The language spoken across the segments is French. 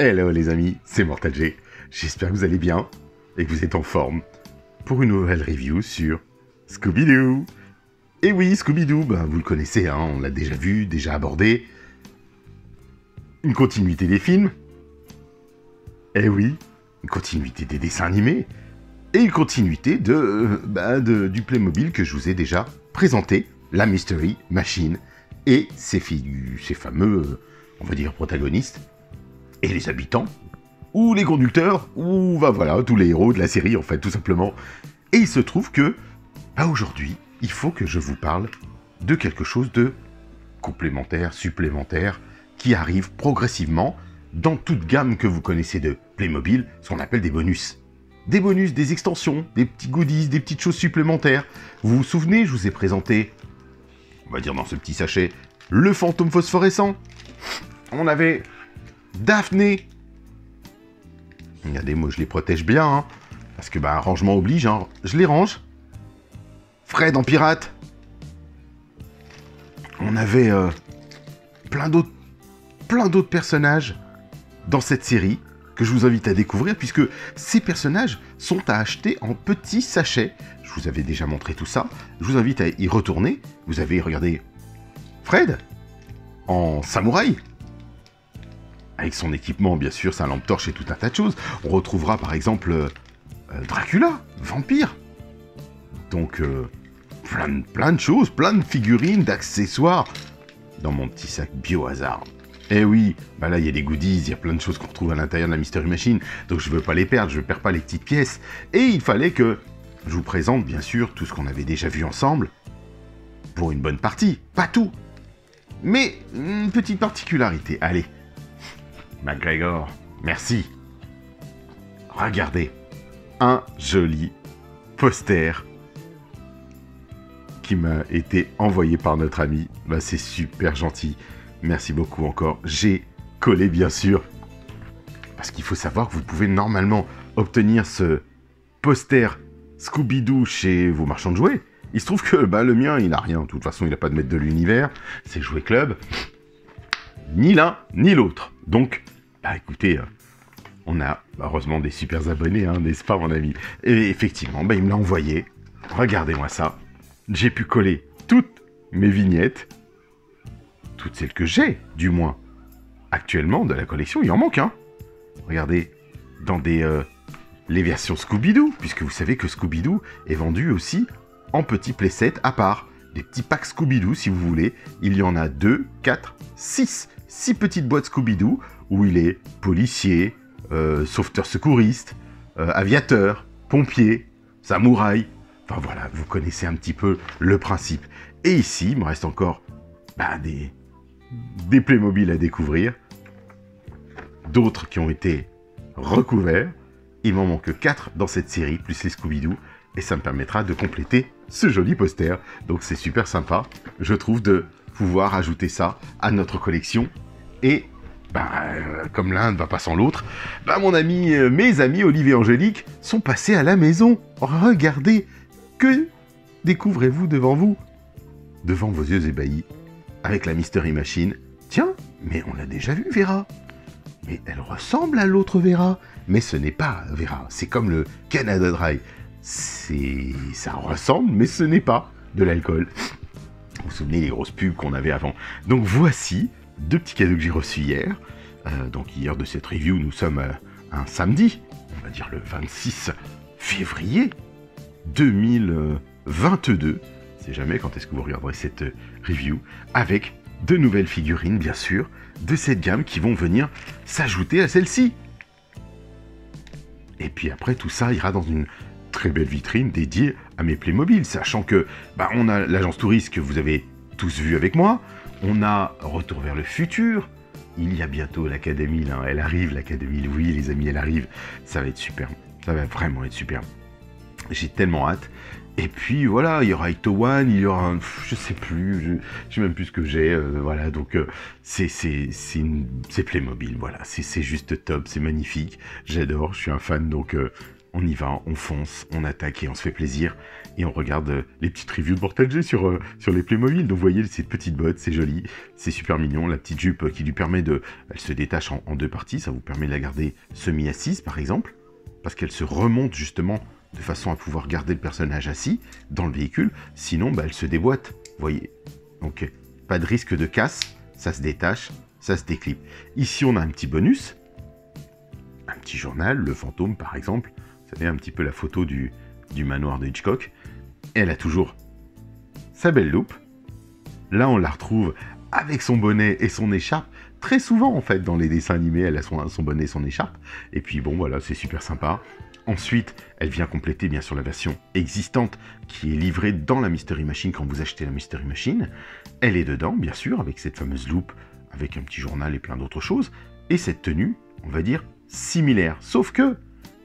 Hello les amis, c'est Mortal G. J'espère que vous allez bien et que vous êtes en forme pour une nouvelle review sur Scooby-Doo. Et oui, Scooby-Doo, vous le connaissez, hein, on l'a déjà vu, déjà abordé. Une continuité des films. Et oui, une continuité des dessins animés. Et une continuité du Playmobil que je vous ai déjà présenté, la Mystery Machine et ses fameux, on va dire, protagonistes. Et les habitants, ou les conducteurs, ou voilà, tous les héros de la série, en fait, tout simplement. Et il se trouve que, aujourd'hui, il faut que je vous parle de quelque chose de complémentaire, supplémentaire, qui arrive progressivement dans toute gamme que vous connaissez de Playmobil, ce qu'on appelle des bonus. Des bonus, des extensions, des petits goodies, des petites choses supplémentaires. Vous vous souvenez, je vous ai présenté, on va dire dans ce petit sachet, le fantôme phosphorescent. On avait Daphné. Regardez, moi je les protège bien, hein, parce que rangement oblige, hein, je les range. Fred en pirate. On avait plein d'autres personnages dans cette série que je vous invite à découvrir, puisque ces personnages sont à acheter en petits sachets. Je vous avais déjà montré tout ça. Je vous invite à y retourner. Vous avez, regardé, Fred en samouraï. Avec son équipement, bien sûr, sa lampe torche et tout un tas de choses. On retrouvera, par exemple, Dracula, vampire. Donc, plein de choses, plein de figurines, d'accessoires dans mon petit sac Biohazard. Eh oui, là, il y a des goodies, il y a plein de choses qu'on retrouve à l'intérieur de la Mystery Machine, donc je veux pas les perdre, je ne perds pas les petites pièces. Et il fallait que je vous présente, bien sûr, tout ce qu'on avait déjà vu ensemble, pour une bonne partie, pas tout. Mais, une petite particularité, allez. McGregor, merci. Regardez, un joli poster qui m'a été envoyé par notre ami. C'est super gentil. Merci beaucoup encore. J'ai collé, bien sûr. Parce qu'il faut savoir que vous pouvez normalement obtenir ce poster Scooby-Doo chez vos marchands de jouets. Il se trouve que le mien, il n'a rien. De toute façon, il n'a pas de maître de l'univers. C'est Jouet Club. Ni l'un, ni l'autre. Donc, écoutez, on a heureusement des super abonnés, hein, n'est-ce pas, mon ami? Et effectivement, il me l'a envoyé. Regardez-moi ça. J'ai pu coller toutes mes vignettes. Toutes celles que j'ai, du moins. Actuellement, de la collection, il en manque, hein. Regardez, dans les versions Scooby-Doo, puisque vous savez que Scooby-Doo est vendu aussi en petits playsets à part. Des petits packs Scooby-Doo, si vous voulez. Il y en a 2, 4, 6. 6 petites boîtes Scooby-Doo, où il est policier, sauveteur secouriste, aviateur, pompier, samouraï. Enfin voilà, vous connaissez un petit peu le principe. Et ici, il me reste encore des Playmobil à découvrir. D'autres qui ont été recouverts. Il m'en manque 4 dans cette série, plus les Scooby-Doo. Et ça me permettra de compléter ce joli poster. Donc c'est super sympa, je trouve, de pouvoir ajouter ça à notre collection. Et, comme l'un ne va pas sans l'autre, mes amis Olivier et Angélique sont passés à la maison. Regardez, que découvrez-vous devant vous? Devant vos yeux ébahis, avec la Mystery Machine. Tiens, mais on l'a déjà vu, Vera. Mais elle ressemble à l'autre Vera. Mais ce n'est pas Vera, c'est comme le Canada Dry. Ça ressemble, mais ce n'est pas de l'alcool. Vous vous souvenez les grosses pubs qu'on avait avant. Donc voici 2 petits cadeaux que j'ai reçus hier. Donc hier de cette review, nous sommes un samedi, on va dire le 26 février 2022. Je ne sais jamais quand est-ce que vous regarderez cette review. Avec de nouvelles figurines, bien sûr, de cette gamme qui vont venir s'ajouter à celle-ci. Et puis après, tout ça ira dans une très belle vitrine dédiée à mes Playmobil, sachant que on a l'agence touriste que vous avez tous vu avec moi, on a Retour vers le futur, il y a bientôt l'Académie, là, elle arrive l'Académie, oui les amis, elle arrive, ça va être superbe, ça va vraiment être superbe, j'ai tellement hâte. Et puis voilà, il y aura Ito One, il y aura je sais plus, je sais même plus ce que j'ai, voilà, donc c'est Playmobil, voilà, c'est juste top, c'est magnifique, j'adore, je suis un fan, donc on y va, on fonce, on attaque et on se fait plaisir. Et on regarde les petites reviews de Mortal G sur les Playmobil. Donc vous voyez ces petites bottes, c'est joli, c'est super mignon. La petite jupe qui lui permet de... Elle se détache en deux parties, ça vous permet de la garder semi-assise par exemple. Parce qu'elle se remonte justement de façon à pouvoir garder le personnage assis dans le véhicule. Sinon, elle se déboîte, vous voyez. Donc pas de risque de casse, ça se détache, ça se déclipe. Ici on a un petit bonus, un petit journal, le fantôme par exemple. Vous savez, un petit peu la photo du manoir de Hitchcock. Elle a toujours sa belle loupe. Là, on la retrouve avec son bonnet et son écharpe. Très souvent, en fait, dans les dessins animés, elle a son bonnet et son écharpe. Et puis, bon, voilà, c'est super sympa. Ensuite, elle vient compléter, bien sûr, la version existante qui est livrée dans la Mystery Machine quand vous achetez la Mystery Machine. Elle est dedans, bien sûr, avec cette fameuse loupe, avec un petit journal et plein d'autres choses. Et cette tenue, on va dire, similaire. Sauf que,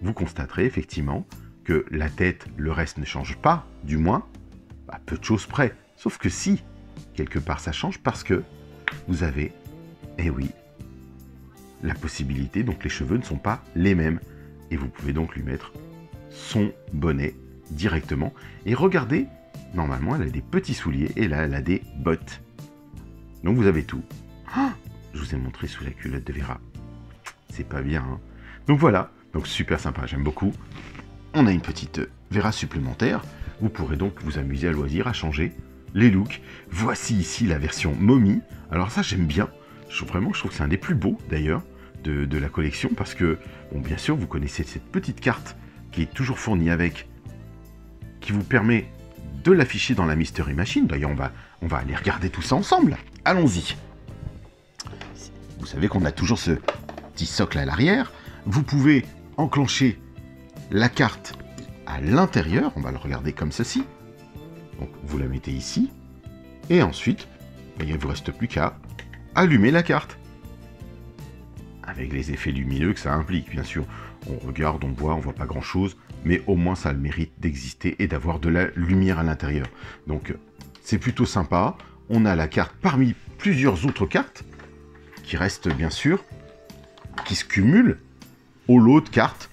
vous constaterez effectivement que la tête, le reste ne change pas, du moins, à peu de choses près. Sauf que si, quelque part ça change, parce que vous avez, eh oui, la possibilité, donc les cheveux ne sont pas les mêmes. Et vous pouvez donc lui mettre son bonnet directement. Et regardez, normalement elle a des petits souliers, et là elle a des bottes. Donc vous avez tout. Oh, je vous ai montré sous la culotte de Vera. C'est pas bien, hein. Donc voilà, donc super sympa, j'aime beaucoup. On a une petite Vera supplémentaire. Vous pourrez donc vous amuser à loisir, à changer les looks. Voici ici la version momie. Alors ça, j'aime bien. Je trouve que c'est un des plus beaux, d'ailleurs, de la collection. Parce que, bon, bien sûr, vous connaissez cette petite carte qui est toujours fournie avec, qui vous permet de l'afficher dans la Mystery Machine. D'ailleurs, on va aller regarder tout ça ensemble. Allons-y. Vous savez qu'on a toujours ce petit socle à l'arrière. Vous pouvez enclencher la carte à l'intérieur, on va le regarder comme ceci. Donc vous la mettez ici, et ensuite, il ne vous reste plus qu'à allumer la carte. Avec les effets lumineux que ça implique, bien sûr. On regarde, on voit pas grand chose, mais au moins ça a le mérite d'exister et d'avoir de la lumière à l'intérieur. Donc c'est plutôt sympa. On a la carte parmi plusieurs autres cartes, qui restent bien sûr, qui se cumulent au lot de cartes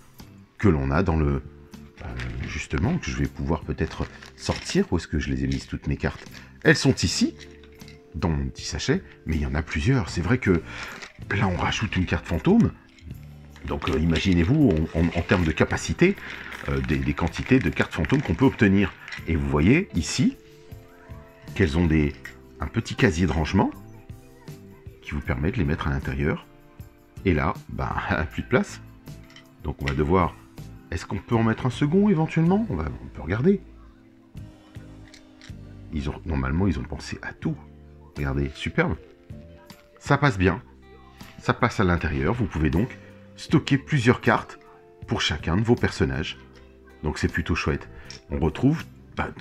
que l'on a dans le... justement, que je vais pouvoir peut-être sortir. Où est-ce que je les ai mises, toutes mes cartes? Elles sont ici, dans mon petit sachet, mais il y en a plusieurs. C'est vrai que là, on rajoute une carte fantôme. Donc, imaginez-vous, en termes de capacité, des quantités de cartes fantômes qu'on peut obtenir. Et vous voyez, ici, qu'elles ont un petit casier de rangement qui vous permet de les mettre à l'intérieur. Et là, elle n'a plus de place. Donc, on va devoir... Est-ce qu'on peut en mettre un second, éventuellement? On peut regarder. Normalement, ils ont pensé à tout. Regardez, superbe. Ça passe bien. Ça passe à l'intérieur. Vous pouvez donc stocker plusieurs cartes pour chacun de vos personnages. Donc c'est plutôt chouette. On retrouve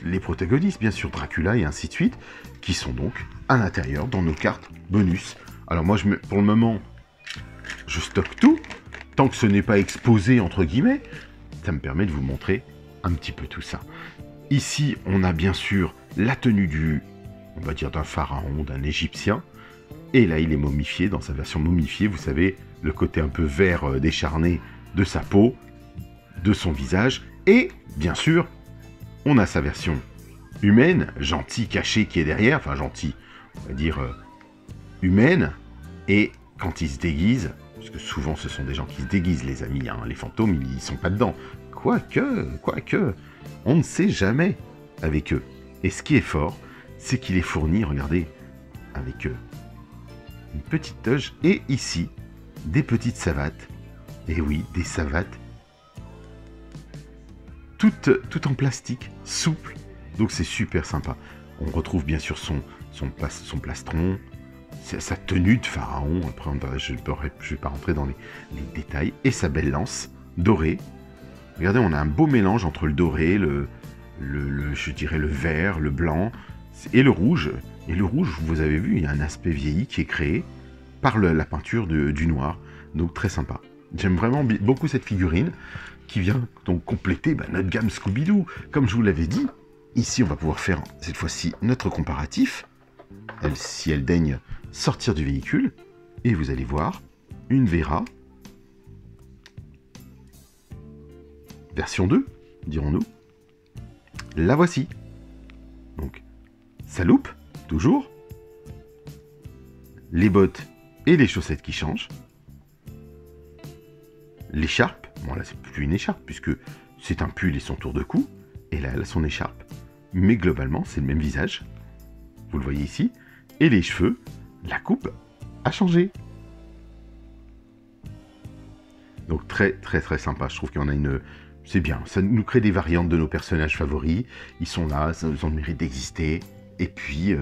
les protagonistes, bien sûr, Dracula et ainsi de suite, qui sont donc à l'intérieur dans nos cartes bonus. Alors moi, pour le moment, je stocke tout. Tant que ce n'est pas exposé, entre guillemets, ça me permet de vous montrer un petit peu tout ça. Ici, on a bien sûr la tenue on va dire d'un pharaon, d'un égyptien. Et là, il est momifié, dans sa version momifiée, vous savez, le côté un peu vert décharné de sa peau, de son visage. Et, bien sûr, on a sa version humaine, gentille, cachée, qui est derrière. Enfin, gentille, on va dire humaine. Et quand il se déguise... Parce que souvent, ce sont des gens qui se déguisent, les amis. Hein. Les fantômes, ils sont pas dedans. Quoique, on ne sait jamais avec eux. Et ce qui est fort, c'est qu'il est fourni, regardez, avec une petite toge. Et ici, des petites savates. Et oui, des savates. Toutes en plastique, souple. Donc c'est super sympa. On retrouve bien sûr son plastron. Sa tenue de pharaon, après je ne vais pas rentrer dans les détails, et sa belle lance dorée. Regardez, on a un beau mélange entre le doré, je dirais le vert, le blanc, et le rouge. Et le rouge, vous avez vu, il y a un aspect vieilli qui est créé par la peinture du noir, donc très sympa. J'aime vraiment beaucoup cette figurine, qui vient donc compléter notre gamme Scooby-Doo. Comme je vous l'avais dit, ici on va pouvoir faire cette fois-ci notre comparatif, si elle daigne sortir du véhicule, et vous allez voir une Vera. version 2, dirons-nous. La voici. Donc, ça loupe, toujours. Les bottes et les chaussettes qui changent. L'écharpe, bon là c'est plus une écharpe puisque c'est un pull et son tour de cou. Et là elle a son écharpe. Mais globalement c'est le même visage. Vous le voyez ici. Et les cheveux, la coupe a changé. Donc très très très sympa. Je trouve qu'il y en a une... C'est bien, ça nous crée des variantes de nos personnages favoris. Ils sont là, ça nous en mérite d'exister. Et puis...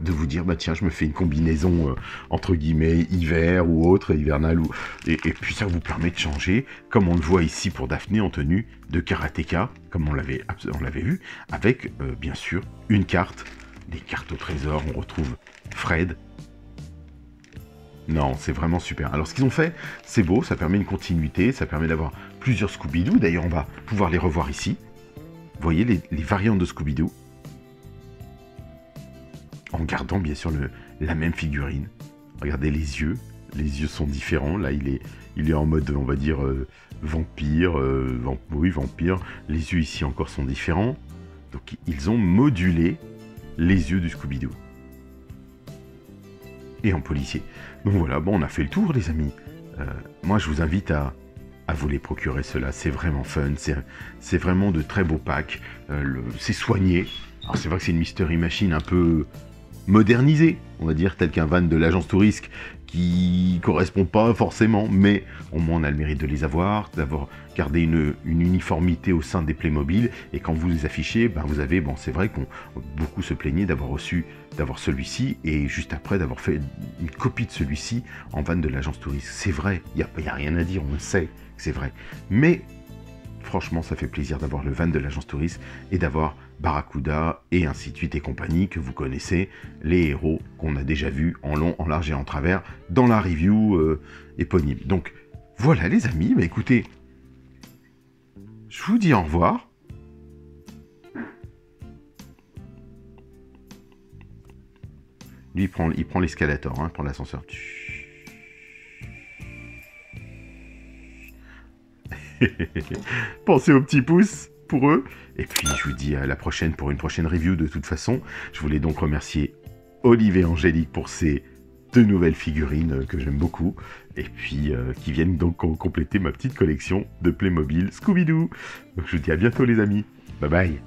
de vous dire, bah tiens, je me fais une combinaison, entre guillemets, hiver ou autre, hivernale, et puis ça vous permet de changer, comme on le voit ici pour Daphné en tenue de karatéka, comme on l'avait vu, avec, bien sûr, une carte, des cartes au trésor, on retrouve Fred. Non, c'est vraiment super. Alors ce qu'ils ont fait, c'est beau, ça permet une continuité, ça permet d'avoir plusieurs Scooby-Doo, d'ailleurs on va pouvoir les revoir ici. Vous voyez les variantes de Scooby-Doo, en gardant bien sûr la même figurine. Regardez les yeux sont différents. Là, il est en mode, on va dire, vampire. Oui, vampire. Les yeux ici encore sont différents. Donc, ils ont modulé les yeux du Scooby-Doo. Et en policier. Donc voilà, bon, on a fait le tour, les amis. Moi, je vous invite à vous les procurer, ceux-là. C'est vraiment fun. C'est vraiment de très beaux packs. C'est soigné. Alors, c'est vrai que c'est une Mystery Machine un peu... modernisé, on va dire, tel qu'un van de l'agence Tourisque qui correspond pas forcément, mais au moins on a le mérite de les avoir, d'avoir gardé une uniformité au sein des Playmobil, et quand vous les affichez, ben vous avez, bon c'est vrai qu'on beaucoup se plaignaient d'avoir celui-ci, et juste après d'avoir fait une copie de celui-ci en van de l'agence Tourisque. C'est vrai, il n'y a rien à dire, on le sait que c'est vrai, mais franchement ça fait plaisir d'avoir le van de l'agence Tourisque et d'avoir Barracuda et ainsi de suite et compagnie que vous connaissez, les héros qu'on a déjà vus en long, en large et en travers dans la review éponyme. Donc voilà les amis, bah écoutez, je vous dis au revoir. Lui il prend l'escalator, hein, pour l'ascenseur. Pensez aux petits pouces pour eux. Et puis je vous dis à la prochaine pour une prochaine review de toute façon. Je voulais donc remercier Olive et Angélique pour ces 2 nouvelles figurines que j'aime beaucoup. Et puis qui viennent donc compléter ma petite collection de Playmobil Scooby-Doo. Donc je vous dis à bientôt les amis. Bye bye.